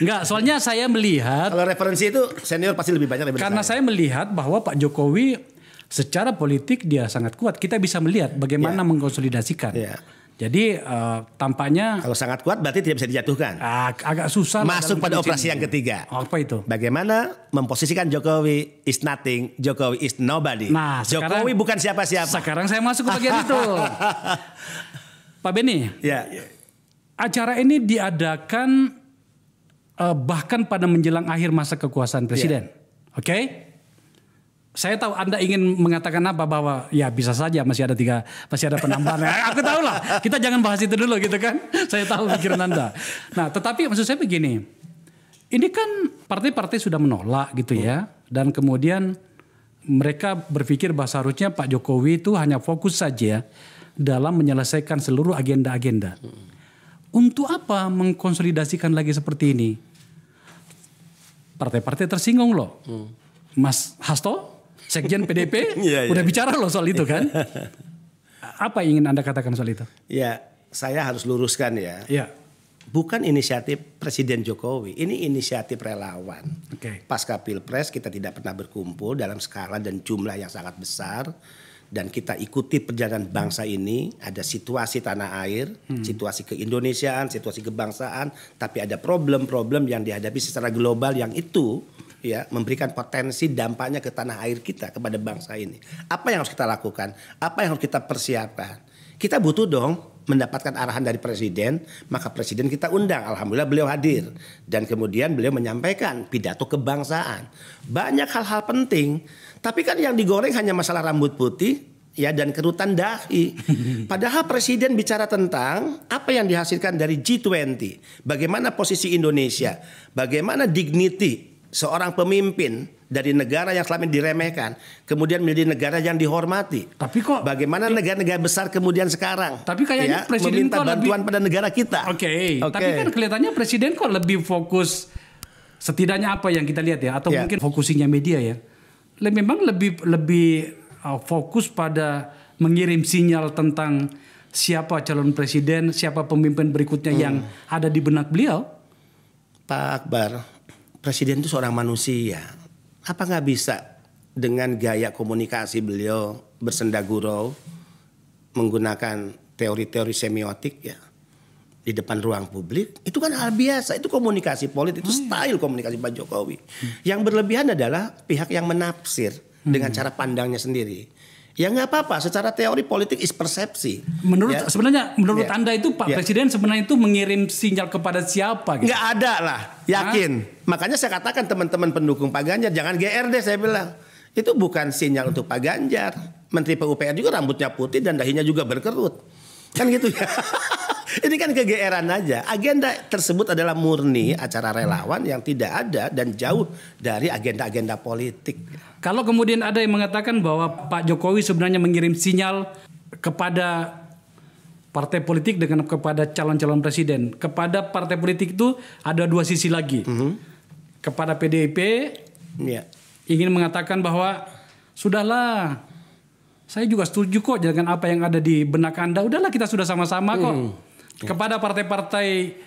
Nggak, soalnya saya melihat. Kalau referensi itu senior pasti lebih banyak daripada karena saya melihat bahwa Pak Jokowi secara politik dia sangat kuat. Kita bisa melihat bagaimana mengkonsolidasikan. Jadi tampaknya kalau sangat kuat berarti tidak bisa dijatuhkan. Agak susah. Masuk pada operasi yang ketiga. Apa itu? Bagaimana memposisikan Jokowi is nothing, Jokowi is nobody. Nah, Jokowi bukan siapa-siapa. Sekarang saya masuk ke bagian itu. Pak Benny, acara ini diadakan bahkan pada menjelang akhir masa kekuasaan presiden. Oke? Saya tahu Anda ingin mengatakan apa, bahwa ya bisa saja masih ada penambahan. Aku tahu lah, kita jangan bahas itu dulu gitu kan. Saya tahu pikiran Anda. Nah, tetapi maksud saya begini. Ini kan partai-partai sudah menolak gitu ya. Dan kemudian mereka berpikir bahwa seharusnya Pak Jokowi itu hanya fokus saja dalam menyelesaikan seluruh agenda-agenda. Untuk apa mengkonsolidasikan lagi seperti ini? Partai-partai tersinggung loh. Mas Hasto, Sekjen PDP udah bicara loh soal itu kan. Apa yang ingin Anda katakan soal itu? Ya, saya harus luruskan ya. Bukan inisiatif Presiden Jokowi, ini inisiatif relawan. Pasca Pilpres kita tidak pernah berkumpul dalam skala dan jumlah yang sangat besar. Dan kita ikuti perjalanan bangsa ini, ada situasi tanah air, situasi keindonesiaan, situasi kebangsaan, tapi ada problem-problem yang dihadapi secara global yang itu memberikan potensi dampaknya ke tanah air kita, kepada bangsa ini. Apa yang harus kita lakukan? Apa yang harus kita persiapkan? Kita butuh dong mendapatkan arahan dari presiden, maka presiden kita undang. Alhamdulillah beliau hadir. Dan kemudian beliau menyampaikan pidato kebangsaan. Banyak hal-hal penting. Tapi kan yang digoreng hanya masalah rambut putih, ya dan kerutan dahi. Padahal presiden bicara tentang apa yang dihasilkan dari G20, bagaimana posisi Indonesia, bagaimana dignity seorang pemimpin dari negara yang selama ini diremehkan, kemudian menjadi negara yang dihormati. Tapi kok bagaimana negara-negara besar kemudian sekarang? Tapi kayaknya presiden meminta bantuan pada negara kita. Oke. Tapi kan kelihatannya presiden kok lebih fokus, setidaknya apa yang kita lihat ya, atau mungkin fokusnya media ya, memang lebih fokus pada mengirim sinyal tentang siapa calon presiden, siapa pemimpin berikutnya yang ada di benak beliau. Pak Akbar, presiden itu seorang manusia. Apa nggak bisa dengan gaya komunikasi beliau bersenda gurau menggunakan teori-teori semiotik ya di depan ruang publik? Itu kan hal biasa, itu komunikasi politik, itu style komunikasi Pak Jokowi. Yang berlebihan adalah pihak yang menafsir dengan cara pandangnya sendiri. Ya nggak apa-apa, secara teori politik is persepsi. Sebenarnya menurut Anda itu Pak Presiden sebenarnya itu mengirim sinyal kepada siapa? Gitu? Nggak ada lah, yakin. Makanya saya katakan teman-teman pendukung Pak Ganjar jangan GR deh, saya bilang. Itu bukan sinyal untuk Pak Ganjar. Menteri PUPR juga rambutnya putih dan dahinya juga berkerut. Kan gitu ya. Ini kan kegeeran aja. Agenda tersebut adalah murni acara relawan yang tidak ada dan jauh dari agenda-agenda politik. Kalau kemudian ada yang mengatakan bahwa Pak Jokowi sebenarnya mengirim sinyal kepada partai politik dengan kepada calon-calon presiden. Kepada partai politik itu ada dua sisi lagi. Kepada PDIP ingin mengatakan bahwa sudahlah, saya juga setuju kok dengan apa yang ada di benak Anda. Udahlah, kita sudah sama-sama kok. Kepada partai-partai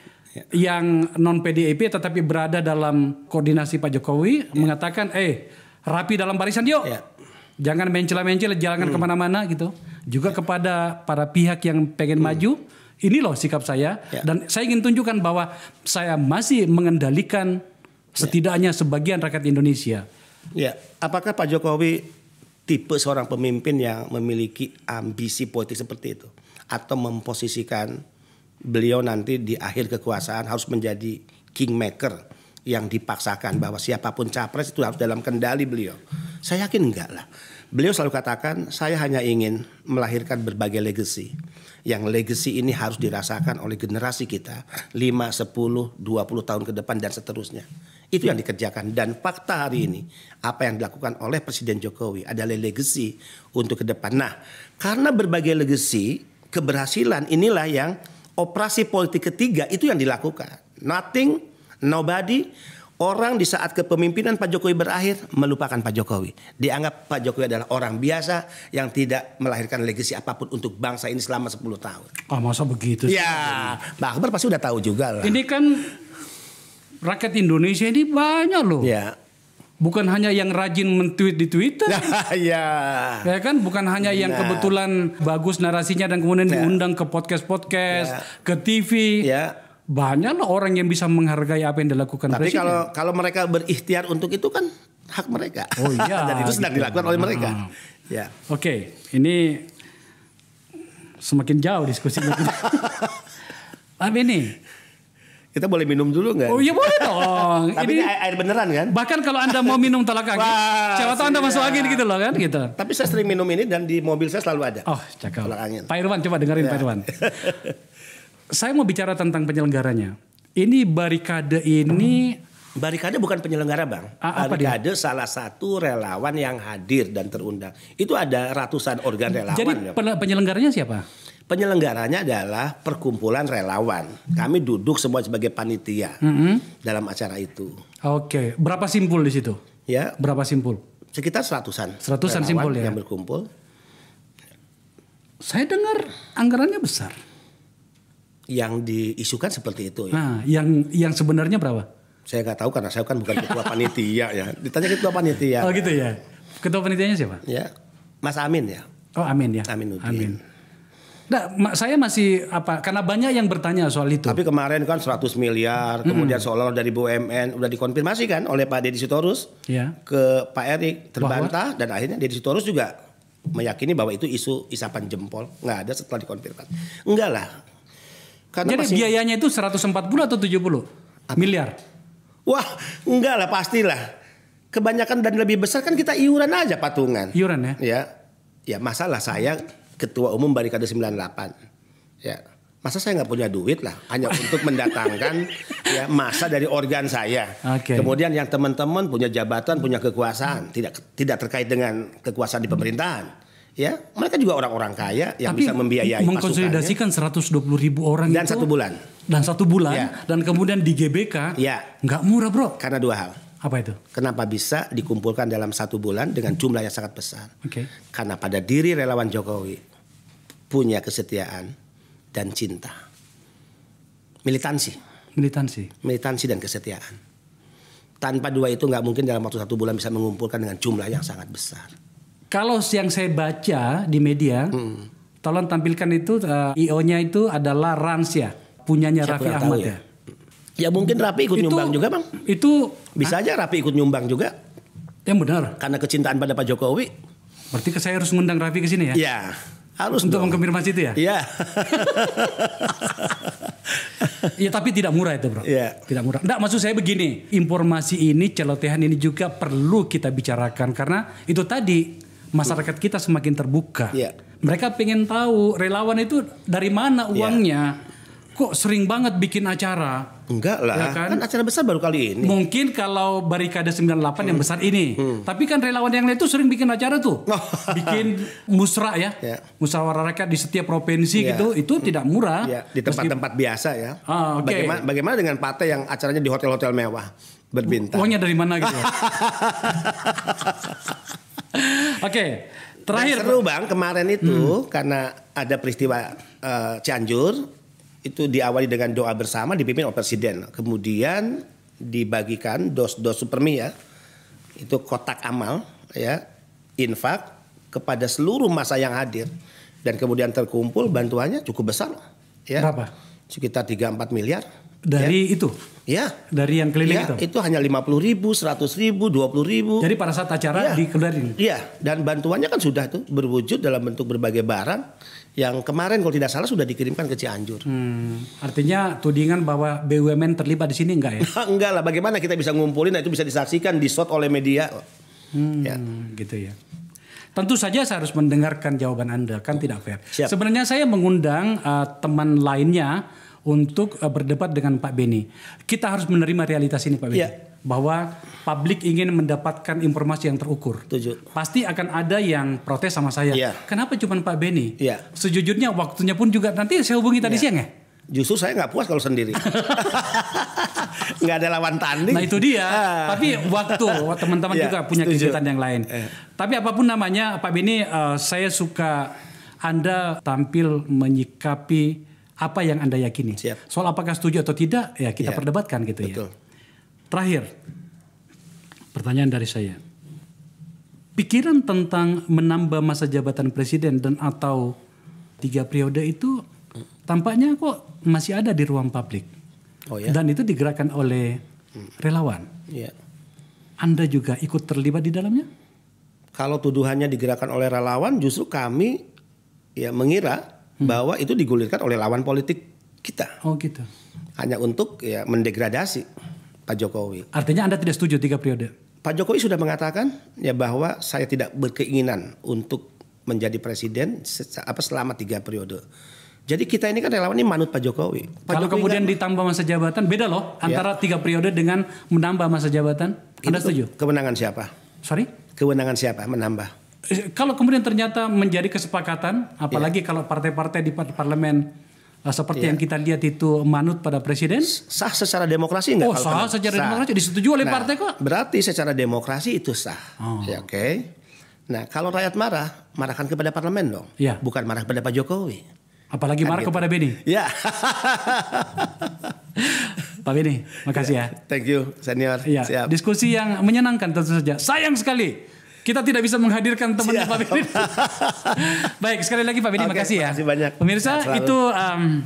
yang non PDIP tetapi berada dalam koordinasi Pak Jokowi mengatakan, rapi dalam barisan yuk, jangan mencela-mencela, jangan kemana-mana gitu. Juga kepada para pihak yang pengen maju, ini loh sikap saya, dan saya ingin tunjukkan bahwa saya masih mengendalikan setidaknya sebagian rakyat Indonesia. Ya, apakah Pak Jokowi tipe seorang pemimpin yang memiliki ambisi politik seperti itu, atau memposisikan beliau nanti di akhir kekuasaan harus menjadi kingmaker yang dipaksakan bahwa siapapun capres itu harus dalam kendali beliau? Saya yakin enggak lah. Beliau selalu katakan, saya hanya ingin melahirkan berbagai legacy. Yang legacy ini harus dirasakan oleh generasi kita 5, 10, 20 tahun ke depan dan seterusnya. Itu yang dikerjakan, dan fakta hari ini apa yang dilakukan oleh Presiden Jokowi adalah legacy untuk ke depan. Nah, karena berbagai legacy, keberhasilan inilah yang operasi politik ketiga itu yang dilakukan. Nothing, nobody. Orang di saat kepemimpinan Pak Jokowi berakhir melupakan Pak Jokowi. Dianggap Pak Jokowi adalah orang biasa yang tidak melahirkan legasi apapun untuk bangsa ini selama 10 tahun. Masa begitu? Ya, Pak Akbar pasti udah tahu juga lah. Ini kan rakyat Indonesia ini banyak loh. Ya. Bukan hanya yang rajin men-tweet di Twitter. Ya kan, bukan hanya yang kebetulan bagus narasinya dan kemudian diundang ke podcast-podcast, ke TV. Banyak loh orang yang bisa menghargai apa yang dilakukan presiden. Tapi kalau mereka berikhtiar untuk itu kan hak mereka. Oh iya. Dan itu sedang dilakukan oleh mereka. Ya. Oke, ini semakin jauh diskusinya. Tapi ini kita boleh minum dulu nggak? Oh iya boleh dong. Tapi ini air beneran kan? Bahkan kalau Anda mau minum tolak angin, siapa tahu Anda masuk angin gitu loh kan gitu. Tapi saya sering minum ini dan di mobil saya selalu ada. Oh cakep. Tolak angin. Pak Irwan coba dengerin Pak Irwan. Saya mau bicara tentang penyelenggaranya. Ini barikade ini. Barikade bukan penyelenggara bang. Barikade salah satu relawan yang hadir dan terundang. Itu ada ratusan organ relawan. Jadi penyelenggaranya siapa? Penyelenggaranya adalah perkumpulan relawan. Kami duduk semua sebagai panitia dalam acara itu. Oke, berapa simpul di situ? Ya, berapa simpul? Sekitar seratusan simpul ya. Yang berkumpul. Saya dengar anggarannya besar. Yang diisukan seperti itu. Ya. Nah, yang sebenarnya berapa? Saya nggak tahu karena saya kan bukan ketua panitia ya. Ditanya ketua panitia. Oh gitu ya. Ketua panitianya siapa? Ya, Mas Amin ya. Oh Amin ya. Amin Udin. Amin. Nah, saya masih karena banyak yang bertanya soal itu. Tapi kemarin kan 100 miliar, kemudian seolah-olah dari BUMN udah dikonfirmasi kan oleh Pak Deddy Sitorus ke Pak Erik, terbantah dan akhirnya Deddy Sitorus juga meyakini bahwa itu isu isapan jempol, nggak ada setelah dikonfirmasi. Enggak lah. Karena jadi biayanya itu 140 atau 70 miliar? Wah, enggak lah pastilah. Kebanyakan dan lebih besar kan kita iuran aja patungan. Iuran ya? Ya. Ya masalah saya ketua umum Barikade 98. Ya. Masa saya nggak punya duit lah hanya untuk mendatangkan ya massa dari organ saya. Kemudian yang teman-teman punya jabatan, punya kekuasaan, tidak terkait dengan kekuasaan di pemerintahan. Ya, mereka juga orang-orang kaya yang tapi bisa membiayai pasukannya. Mengkonsolidasikan 120.000 orang dan itu 1 bulan. Dan 1 bulan Ya. dan kemudian di GBK nggak murah, Bro. Karena 2 hal. Apa itu? Kenapa bisa dikumpulkan dalam 1 bulan dengan jumlah yang sangat besar? Karena pada diri relawan Jokowi punya kesetiaan dan cinta. Militansi dan kesetiaan. Tanpa 2 itu nggak mungkin dalam waktu 1 bulan bisa mengumpulkan dengan jumlah yang sangat besar. Kalau yang saya baca di media, tolong tampilkan itu IO-nya itu adalah Rans ya, punyanya Raffi Ahmad ya. Ya mungkin Raffi ikut nyumbang juga, Bang. Itu bisa aja Raffi ikut nyumbang juga. Yang benar. Karena kecintaan pada Pak Jokowi. Berarti saya harus ngundang Raffi ke sini ya? Iya. Harus untuk mengkonfirmasi itu ya? Iya. Ya tapi tidak murah itu, Bro. Iya. Tidak murah. Nggak, maksud saya begini, informasi ini, celotehan ini juga perlu kita bicarakan karena itu tadi masyarakat kita semakin terbuka. Iya. Mereka pengen tahu relawan itu dari mana uangnya. Kok sering banget bikin acara? Enggak lah, ya kan acara besar baru kali ini. Mungkin kalau Barikade 98 yang besar ini. Tapi kan relawan yang lain itu sering bikin acara tuh. Bikin musra ya. Musyawarah rakyat di setiap provinsi gitu. Itu tidak murah. Di tempat-tempat biasa ya. Bagaimana dengan partai yang acaranya di hotel-hotel mewah berbintang? Uangnya dari mana gitu? Terakhir. Seru Bang, kemarin itu karena ada peristiwa Cianjur. Itu diawali dengan doa bersama dipimpin oleh Presiden. Kemudian dibagikan dos-dos supermi ya. Itu kotak amal ya, infak kepada seluruh massa yang hadir. Dan kemudian terkumpul bantuannya cukup besar ya. Berapa? Sekitar 3-4 miliar. Dari itu? Ya. Dari yang keliling itu? Itu hanya 50.000, 100.000, 20.000. Jadi pada saat acara dikeluarin? Iya. Dan bantuannya kan sudah tuh berwujud dalam bentuk berbagai barang. Yang kemarin kalau tidak salah sudah dikirimkan ke Cianjur. Artinya tudingan bahwa BUMN terlibat di sini enggak ya? Enggak lah. Bagaimana kita bisa ngumpulin? Nah itu bisa disaksikan, di-shot oleh media. Gitu ya. Tentu saja saya harus mendengarkan jawaban Anda, kan tidak fair. Siap. Sebenarnya saya mengundang teman lainnya untuk berdebat dengan Pak Beni. Kita harus menerima realitas ini, Pak Beni. Bahwa publik ingin mendapatkan informasi yang terukur. Pasti akan ada yang protes sama saya. Kenapa cuma Pak Beni? Sejujurnya waktunya pun juga nanti saya hubungi tadi siang ya. Justru saya nggak puas kalau sendiri. Nggak ada lawan tanding. Nah itu dia. Tapi waktu teman-teman juga punya kegiatan yang lain. Tapi apapun namanya Pak Beni, saya suka Anda tampil menyikapi apa yang Anda yakini. Soal apakah setuju atau tidak ya kita perdebatkan gitu ya. Terakhir, pertanyaan dari saya. Pikiran tentang menambah masa jabatan presiden dan atau 3 periode itu tampaknya kok masih ada di ruang publik. Dan itu digerakkan oleh relawan. Anda juga ikut terlibat di dalamnya? Kalau tuduhannya digerakkan oleh relawan, justru kami mengira bahwa itu digulirkan oleh lawan politik kita. Oh gitu. Hanya untuk mendegradasi Pak Jokowi. Artinya Anda tidak setuju 3 periode? Pak Jokowi sudah mengatakan bahwa saya tidak berkeinginan untuk menjadi presiden selama 3 periode. Jadi kita ini kan relawan ini manut Pak Jokowi. Kalau kemudian ditambah masa jabatan, beda loh antara 3 periode dengan menambah masa jabatan. Anda setuju? Kewenangan siapa? Sorry? Kewenangan siapa menambah? Kalau kemudian ternyata menjadi kesepakatan, apalagi kalau partai-partai di parlemen seperti yang kita lihat itu manut pada presiden, sah secara demokrasi enggak? Sah secara demokrasi disetujui oleh partai kok. Berarti secara demokrasi itu sah. Oke. Nah, kalau rakyat marah, marahkan kepada parlemen dong. Bukan marah kepada Pak Jokowi. Apalagi marah kepada Beni. Ya. Pak Beni, makasih ya. Thank you, senior. Siap. Diskusi yang menyenangkan tentu saja. Sayang sekali kita tidak bisa menghadirkan temannya Pak Beni. Baik, sekali lagi Pak Beni, makasih ya. Makasih banyak. Pemirsa, itu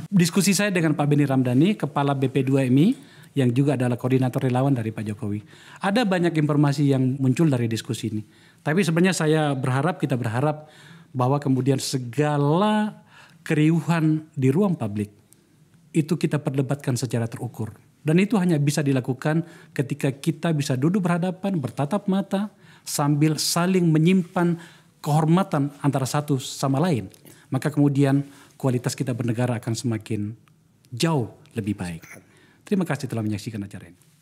diskusi saya dengan Pak Beni Ramdhani, Kepala BP2MI, yang juga adalah koordinator relawan dari Pak Jokowi. Ada banyak informasi yang muncul dari diskusi ini. Tapi sebenarnya kita berharap bahwa kemudian segala keriuhan di ruang publik itu kita perdebatkan secara terukur. Dan itu hanya bisa dilakukan ketika kita bisa duduk berhadapan, bertatap mata, sambil saling menyimpan kehormatan antara satu sama lain, maka kemudian kualitas kita bernegara akan semakin jauh lebih baik. Terima kasih telah menyaksikan acara ini.